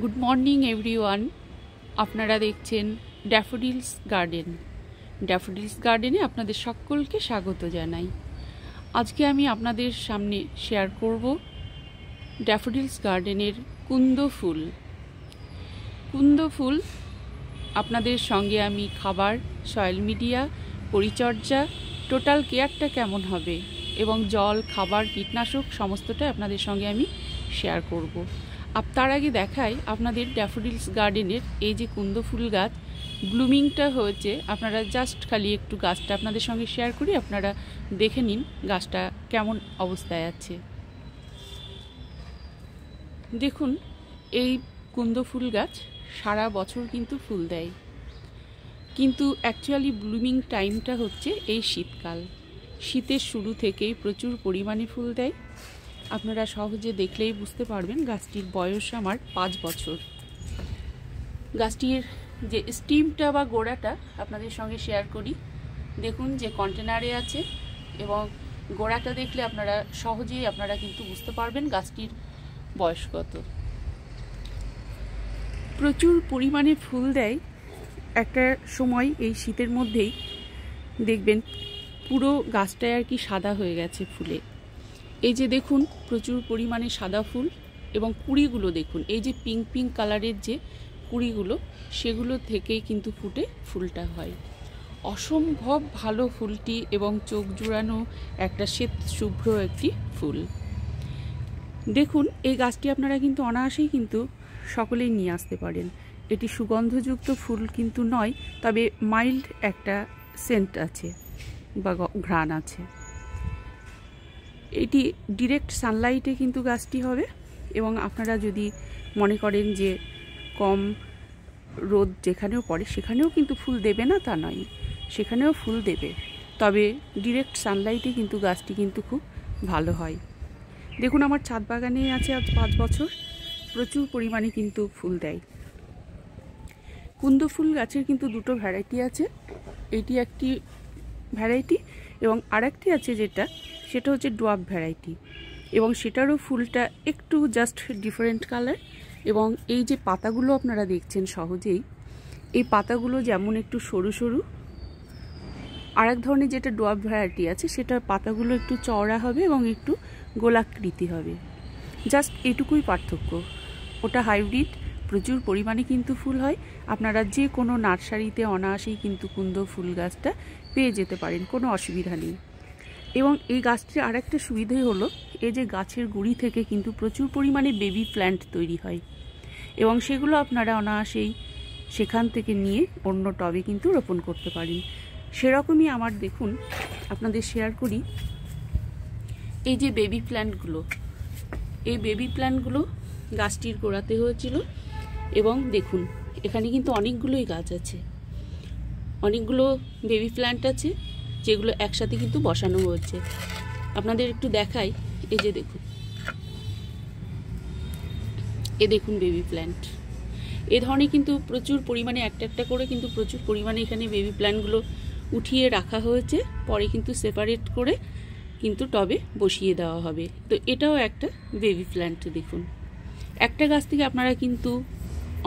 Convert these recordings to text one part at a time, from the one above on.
Good morning everyone. আপনারা দেখছেন daffodils garden. Daffodils গার্ডেনে আপনাদের সকলকে স্বাগত জানাই। আজকে আমি আপনাদের সামনে শেয়ার করব ড্যাফোডিলস গার্ডেনের কুন্দ ফুল। কুন্দ ফুল আপনাদের সঙ্গে আমি খাবার, সয়েল মিডিয়া, পরিচর্যা, টোটাল কেয়ারটা কেমন হবে এবং জল, খাবার, কীটনাশক সমস্তটা আপনাদের সঙ্গে আমি শেয়ার করব। তার আগে দেখাই আপনাদের ড্যাফোডিলস গার্ডেনের এই যে কুন্দ ফুল গাছ ব্লুমিংটা হয়েছে, আপনারা জাস্ট খালি একটু গাছটা আপনাদের সঙ্গে শেয়ার করি, আপনারা দেখে নিন গাছটা কেমন অবস্থায় আছে। দেখুন, এই কুন্দ ফুল গাছ সারা বছর কিন্তু ফুল দেয়, কিন্তু অ্যাকচুয়ালি ব্লুমিং টাইমটা হচ্ছে এই শীতকাল। শীতের শুরু থেকেই প্রচুর পরিমাণে ফুল দেয়। আপনারা সহজে দেখলেই বুঝতে পারবেন গাছটির বয়স আমার 5 বছর। গাছটির যে স্টিমটা বা গোড়াটা আপনাদের সঙ্গে শেয়ার করি। দেখুন যে কন্টেনারে আছে এবং গোড়াটা দেখলে আপনারা সহজেই কিন্তু বুঝতে পারবেন গাছটির বয়স কত। প্রচুর পরিমাণে ফুল দেয় একটা সময়, এই শীতের মধ্যেই দেখবেন পুরো গাছটায় সাদা হয়ে গেছে ফুলে। এই যে দেখুন প্রচুর পরিমাণে সাদা ফুল এবং কুড়িগুলো দেখুন, এই যে পিঙ্ক পিঙ্ক কালারের যে কুড়িগুলো, সেগুলো থেকেই কিন্তু ফুটে ফুলটা হয়। অসম্ভব ভালো ফুলটি এবং চোখ জুড়ানো একটা শ্বেত শুভ্র একটি ফুল। দেখুন এই গাছটি আপনারা কিন্তু অনায়াসেই কিন্তু সকলেই নিয়ে আসতে পারেন। এটি সুগন্ধযুক্ত ফুল কিন্তু নয়, তবে মাইল্ড একটা সেন্ট আছে বা ঘ্রাণ আছে। এটি ডিরেক্ট সানলাইটে কিন্তু গাছটি হবে এবং আপনারা যদি মনে করেন যে কম রোদ যেখানেও পড়ে সেখানেও কিন্তু ফুল দেবে না তা নয়, সেখানেও ফুল দেবে, তবে ডিরেক্ট সানলাইটে কিন্তু গাছটি কিন্তু খুব ভালো হয়। দেখুন আমার ছাদ বাগানে আছে আজ 5 বছর, প্রচুর পরিমাণে কিন্তু ফুল দেয়। কুন্দ ফুল গাছের কিন্তু দুটো ভ্যারাইটি আছে, এটি একটি ভ্যারাইটি এবং আরেকটি আছে সেটা হচ্ছে ডোয়াব ভ্যারাইটি, এবং সেটারও ফুলটা একটু জাস্ট ডিফারেন্ট কালার। এবং এই যে পাতাগুলো আপনারা দেখছেন সহজেই, এই পাতাগুলো যেমন একটু সরু সরু, আরেক ধরনের যেটা ডোয়াব ভ্যারাইটি আছে সেটার পাতাগুলো একটু চওড়া হবে এবং একটু গোলাকৃতি হবে, জাস্ট এটুকুই পার্থক্য। ওটা হাইব্রিড, প্রচুর পরিমাণে কিন্তু ফুল হয়। আপনারা যে কোনো নার্সারিতে অনায়াসেই কিন্তু কুন্দ ফুল গাছটা পেয়ে যেতে পারেন, কোনো অসুবিধা নেই। এবং এই গাছটির আরেকটা সুবিধে হলো, এই যে গাছের গুঁড়ি থেকে কিন্তু প্রচুর পরিমাণে বেবি প্ল্যান্ট তৈরি হয় এবং সেগুলো আপনারা অনায়াসেই সেখান থেকে নিয়ে অন্য টবে কিন্তু রোপণ করতে পারেন। সেরকমই আমার দেখুন আপনাদের শেয়ার করি, এই যে বেবি প্ল্যান্টগুলো, এই বেবি প্ল্যান্টগুলো গাছটির গোড়াতে হয়েছিল এবং দেখুন এখানে কিন্তু অনেকগুলোই গাছ আছে, অনেকগুলো বেবি প্ল্যান্ট আছে যেগুলো একসাথে কিন্তু বসানো হয়েছে। আপনাদের একটু দেখাই, এই যে দেখুন, দেখুন বেবি প্ল্যান্ট। এ ধরনের কিন্তু প্রচুর পরিমাণে একটা করে কিন্তু প্রচুর পরিমাণে এখানে বেবি প্ল্যান্টগুলো উঠিয়ে রাখা হয়েছে, পরে কিন্তু সেপারেট করে কিন্তু টবে বসিয়ে দেওয়া হবে। তো এটাও একটা বেবি প্ল্যান্ট। দেখুন একটা গাছ থেকে আপনারা কিন্তু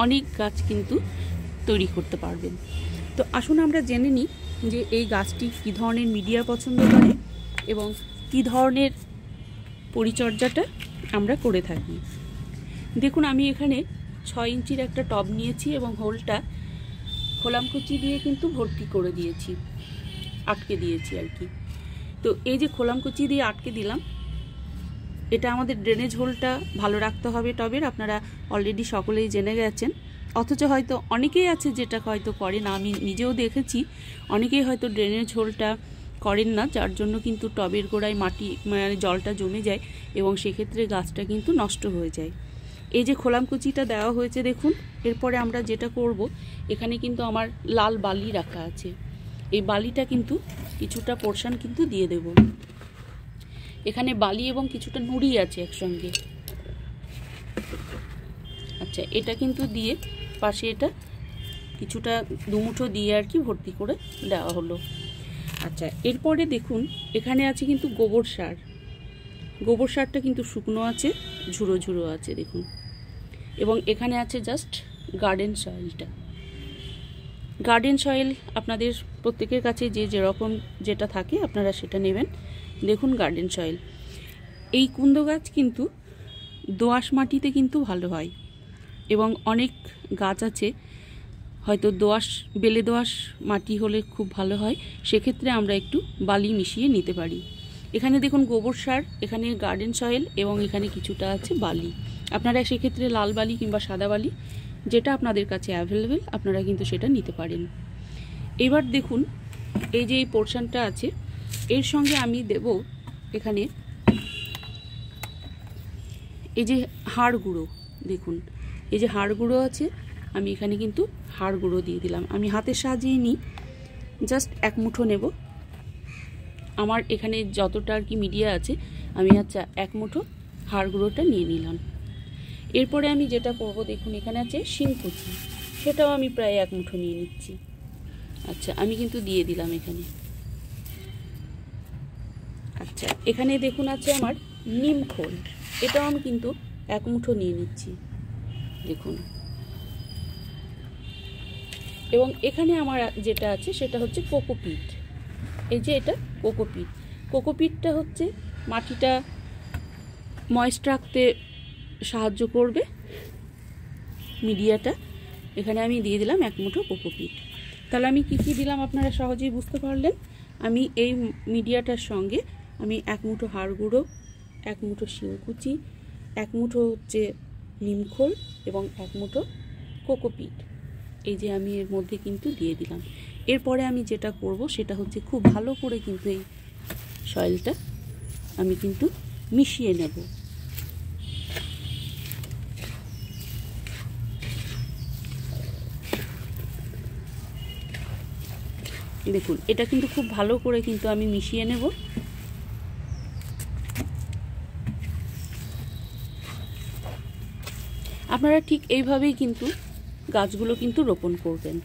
অনেক গাছ কিন্তু তৈরি করতে পারবেন। তো আসুন আমরা জেনে নিই যে এই গাছটি কী ধরনের মিডিয়া পছন্দ করে এবং কী ধরনের পরিচর্যাটা আমরা করে থাকি। দেখুন আমি এখানে 6 ইঞ্চির একটা টব নিয়েছি এবং হোলটা খোলামকুচি দিয়ে কিন্তু ভর্তি করে দিয়েছি, আটকে দিয়েছি আর কি। তো এই যে খোলামকুচি দিয়ে আটকে দিলাম, এটা আমাদের ড্রেনেজ হোলটা ভালো রাখতে হবে টবের, আপনারা অলরেডি সকলেই জেনে গেছেন। অথচ হয়তো অনেকেই আছে যেটা হয়তো করে না, আমি নিজেও দেখেছি অনেকেই হয়তো ড্রেনেজ হোলটা করেন না, যার জন্য কিন্তু টবের গোড়ায় মাটি জলটা জমে যায় এবং সেক্ষেত্রে গাছটা কিন্তু নষ্ট হয়ে যায়। এই যে খোলামকুচিটা দেওয়া হয়েছে দেখুন, এরপরে আমরা যেটা করব, এখানে কিন্তু আমার লাল বালি রাখা আছে, এই বালিটা কিন্তু কিছুটা পোর্শন কিন্তু দিয়ে দেব। এখানে বালি এবং কিছুটা নুড়ি আছে একসঙ্গে। আচ্ছা, এটা কিন্তু দিয়ে পাশে এটা কিছুটা দুমুঠো দিয়ে আর কি ভর্তি করে দেওয়া হলো। আচ্ছা, এরপরে দেখুন এখানে আছে কিন্তু গোবর সার। গোবর সারটা কিন্তু শুকনো আছে, ঝুড়ো ঝুড়ো আছে দেখুন। এবং এখানে আছে জাস্ট গার্ডেন সয়েলটা। গার্ডেন সয়েল আপনাদের প্রত্যেকের কাছে যে যেরকম যেটা থাকে আপনারা সেটা নেবেন। দেখুন গার্ডেন সয়েল। এই কুমড়ো গাছ কিন্তু দোআঁশ মাটিতে কিন্তু ভালো হয়, এবং অনেক গাছ আছে হয়তো বেলে দোআঁশ মাটি হলে খুব ভালো হয়, সেক্ষেত্রে আমরা একটু বালি মিশিয়ে নিতে পারি। এখানে দেখুন গোবর সার, এখানে গার্ডেন সয়েল এবং এখানে কিছুটা আছে বালি। আপনারা সেক্ষেত্রে লাল বালি কিংবা সাদা বালি যেটা আপনাদের কাছে অ্যাভেলেবেল আপনারা কিন্তু সেটা নিতে পারেন। এবার দেখুন এই যে এই পোর্শনটা আছে, এর সঙ্গে আমি দেব এখানে এই যে হাড় গুঁড়ো। দেখুন এই যে হাড় গুঁড়ো আছে, আমি এখানে কিন্তু হাড় গুঁড়ো দিয়ে দিলাম। আমি হাতের সাহায্যেই নিই, জাস্ট এক মুঠো নেব। আমার এখানে যতটা আর কি মিডিয়া আছে আমি আচ্ছা এক মুঠো হাড় গুঁড়োটা নিয়ে নিলাম। এরপরে আমি যেটা করব, দেখুন এখানে আছে শিংকুচি, সেটাও আমি প্রায় এক মুঠো নিয়ে নিচ্ছি। আচ্ছা আমি কিন্তু দিয়ে দিলাম এখানে। আচ্ছা এখানে দেখুন আছে আমার নিম খোল, এটাও আমি কিন্তু এক মুঠো নিয়ে নিচ্ছি। দেখুন, এবং এখানে আমার যেটা আছে সেটা হচ্ছে কোকোপিট। এই যে এটা কোকোপিট। কোকোপিটটা হচ্ছে মাটিটা ময়েস্ট রাখতে সাহায্য করবে। মিডিয়াটা এখানে আমি দিয়ে দিলাম এক মুঠো কোকোপিট। তাহলে আমি কি কি দিলাম আপনারা সহজেই বুঝতে পারলেন। আমি এই মিডিয়াটার সঙ্গে আমি এক মুঠো হাড় গুঁড়ো, এক মুঠো শিংকুচি, এক মুঠো হচ্ছে নিমখোল এবং এক মুঠো কোকোপিট, এই যে আমি এর মধ্যে কিন্তু দিয়ে দিলাম। এরপরে আমি যেটা করব সেটা হচ্ছে খুব ভালো করে কিন্তু এই সয়েলটা আমি কিন্তু মিশিয়ে নেব। দেখুন এটা কিন্তু খুব ভালো করে কিন্তু আমি মিশিয়ে নেব। আপনারা ঠিক এইভাবেই কিন্তু গাছগুলো কিন্তু রোপণ করবেন।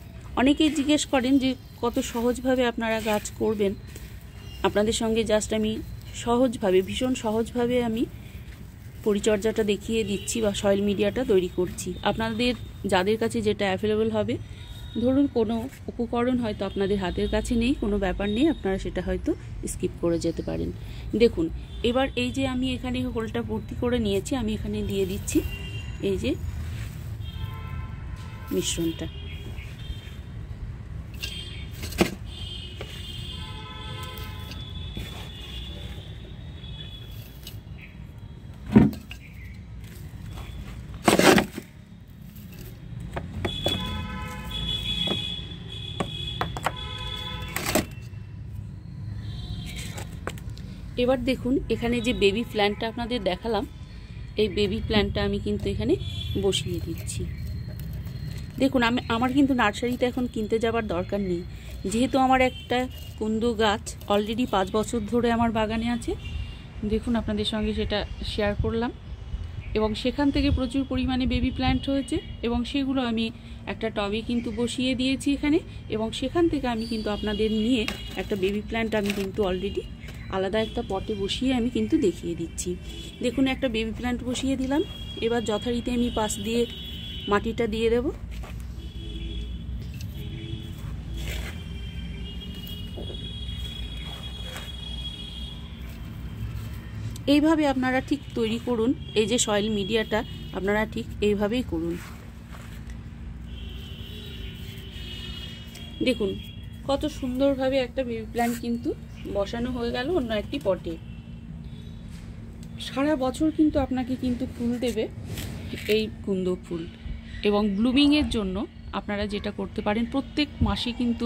অনেকেই জিজ্ঞেস করেন যে কত সহজভাবে আপনারা গাছ করবেন। আপনাদের সঙ্গে জাস্ট আমি সহজভাবে, ভীষণ সহজভাবে আমি পরিচর্যাটা দেখিয়ে দিচ্ছি বা সয়েল মিডিয়াটা তৈরি করছি। আপনাদের যাদের কাছে যেটা অ্যাভেলেবল হবে, ধরুন কোনো উপকরণ হয়তো আপনাদের হাতের কাছে নেই, কোনো ব্যাপার নেই, আপনারা সেটা হয়তো স্কিপ করে যেতে পারেন। দেখুন এবার এই যে আমি এখানে হোলটা ভর্তি করে নিয়েছি, আমি এখানে দিয়ে দিচ্ছি এই যে মিশ্রণটা। এবার দেখুন এখানে যে বেবি প্ল্যান্টটা আপনাদের দেখালাম, এই বেবি প্ল্যান্টটা আমি কিন্তু এখানে বসিয়ে দিচ্ছি। দেখুন আমার কিন্তু নার্সারিতে এখন কিনতে যাবার দরকার নেই, যেহেতু আমার একটা কুমড়ো গাছ অলরেডি 5 বছর ধরে আমার বাগানে আছে। দেখুন আপনাদের সঙ্গে সেটা শেয়ার করলাম, এবং সেখান থেকে প্রচুর পরিমাণে বেবি প্ল্যান্ট হয়েছে, এবং সেগুলো আমি একটা টবে কিন্তু বসিয়ে দিয়েছি এখানে, এবং সেখান থেকে আমি কিন্তু আপনাদের নিয়ে একটা বেবি প্ল্যান্ট আমি কিন্তু অলরেডি আলাদা একটা পটে বসিয়ে আমি কিন্তু দেখিয়ে দিচ্ছি। দেখুন একটা বেবি প্ল্যান্ট বসিয়ে দিলাম। এবার যথারীতি আমি পাশ দিয়ে মাটিটা দিয়ে দেব। এইভাবে আপনারা ঠিক তৈরি করুন। এই যে সয়েল মিডিয়াটা আপনারা ঠিক এইভাবেই করুন। দেখুন কত সুন্দরভাবে একটা বেবি প্ল্যান্ট কিন্তু বসানো হয়ে গেল অন্য একটি পটে। সারা বছর কিন্তু আপনাকে কিন্তু ফুল দেবে এই কুমড়ো ফুল, এবং ব্লুমিংয়ের জন্য আপনারা যেটা করতে পারেন, প্রত্যেক মাসে কিন্তু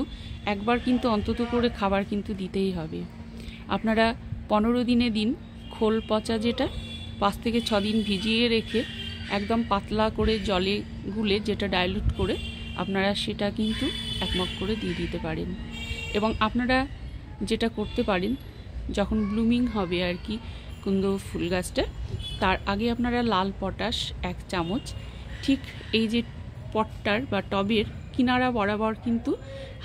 একবার কিন্তু অন্তত করে খাবার কিন্তু দিতেই হবে। আপনারা 15 দিনে দিন খোল পচা যেটা 5 থেকে 6 দিন ভিজিয়ে রেখে একদম পাতলা করে জলে গুলে যেটা ডাইলুট করে আপনারা সেটা কিন্তু 1 মগ করে দিয়ে দিতে পারেন। এবং আপনারা যেটা করতে পারেন, যখন ব্লুমিং হবে আর কি কুমড়ো ফুল গাছটা, তার আগে আপনারা লাল পটাশ 1 চামচ ঠিক এই যে পটটার বা টবের কিনারা বরাবর কিন্তু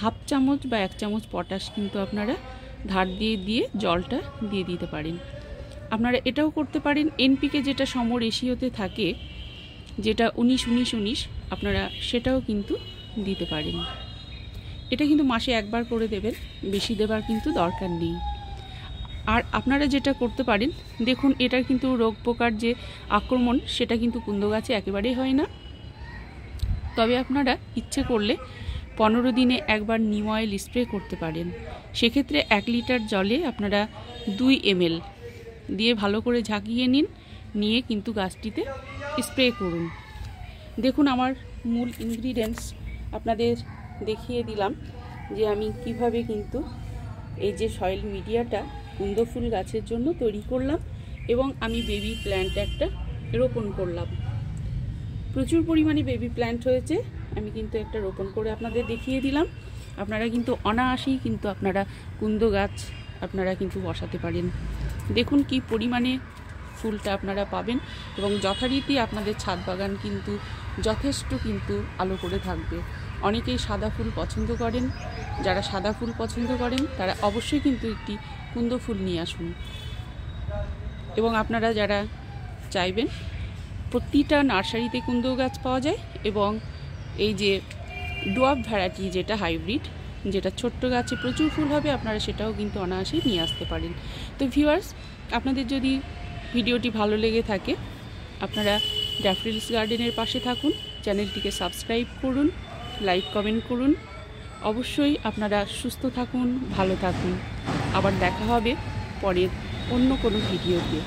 1/2 চামচ বা 1 চামচ পটাশ কিন্তু আপনারা ধার দিয়ে জলটা দিয়ে দিতে পারেন। আপনারা এটাও করতে পারেন, এনপিকে যেটা সমরেশিওতে থাকে যেটা 19-19-19 আপনারা সেটাও কিন্তু দিতে পারেন। এটা কিন্তু মাসে একবার করে দেবেন, বেশি দেবার কিন্তু দরকার নেই। আর আপনারা যেটা করতে পারেন, দেখুন এটার কিন্তু রোগ পোকার যে আক্রমণ সেটা কিন্তু কুন্দ গাছে একেবারেই হয় না। তবে আপনারা ইচ্ছে করলে 15 দিনে একবার নিম অয়েল স্প্রে করতে পারেন। সেক্ষেত্রে 1 লিটার জলে আপনারা 2 ml দিয়ে ভালো করে ঝাঁকিয়ে নিন, নিয়ে কিন্তু গাছটিতে স্প্রে করুন। দেখুন আমার মূল ইনগ্রিডিয়েন্টস আপনাদের দেখিয়ে দিলাম যে আমি কিভাবে কিন্তু এই যে সয়েল মিডিয়াটা কুন্দ ফুল গাছের জন্য তৈরি করলাম, এবং আমি বেবি প্ল্যান্ট একটা রোপণ করলাম। প্রচুর পরিমাণে বেবি প্ল্যান্ট হয়েছে, আমি কিন্তু একটা রোপণ করে আপনাদের দেখিয়ে দিলাম। আপনারা কিন্তু অনায়াসেই কিন্তু আপনারা কুন্দ গাছ আপনারা কিন্তু বসাতে পারেন। দেখুন কি পরিমাণে ফুলটা আপনারা পাবেন, এবং যথারীতি আপনাদের ছাদ বাগান কিন্তু যথেষ্ট কিন্তু আলো করে থাকবে। অনেকেই সাদা ফুল পছন্দ করেন, যারা সাদা ফুল পছন্দ করেন তারা অবশ্যই কিন্তু একটি কুন্দ ফুল নিয়ে আসুন। এবং আপনারা যারা চাইবেন, প্রতিটা নার্সারিতে কুন্দ গাছ পাওয়া যায়, এবং এই যে ডোয়াব ভ্যারাইটি যেটা হাইব্রিড, যেটা ছোট্ট গাছে প্রচুর ফুল হবে, আপনারা সেটাও কিন্তু অনায়াসেই নিয়ে আসতে পারেন। তো ভিউয়ার্স, আপনাদের যদি ভিডিওটি ভালো লেগে থাকে, আপনারা ড্যাফোডিলস গার্ডেনের পাশে থাকুন, চ্যানেলটিকে সাবস্ক্রাইব করুন, লাইক কমেন্ট করুন। অবশ্যই আপনারা সুস্থ থাকুন, ভালো থাকুন। আবার দেখা হবে পরের অন্য কোনো ভিডিওতে।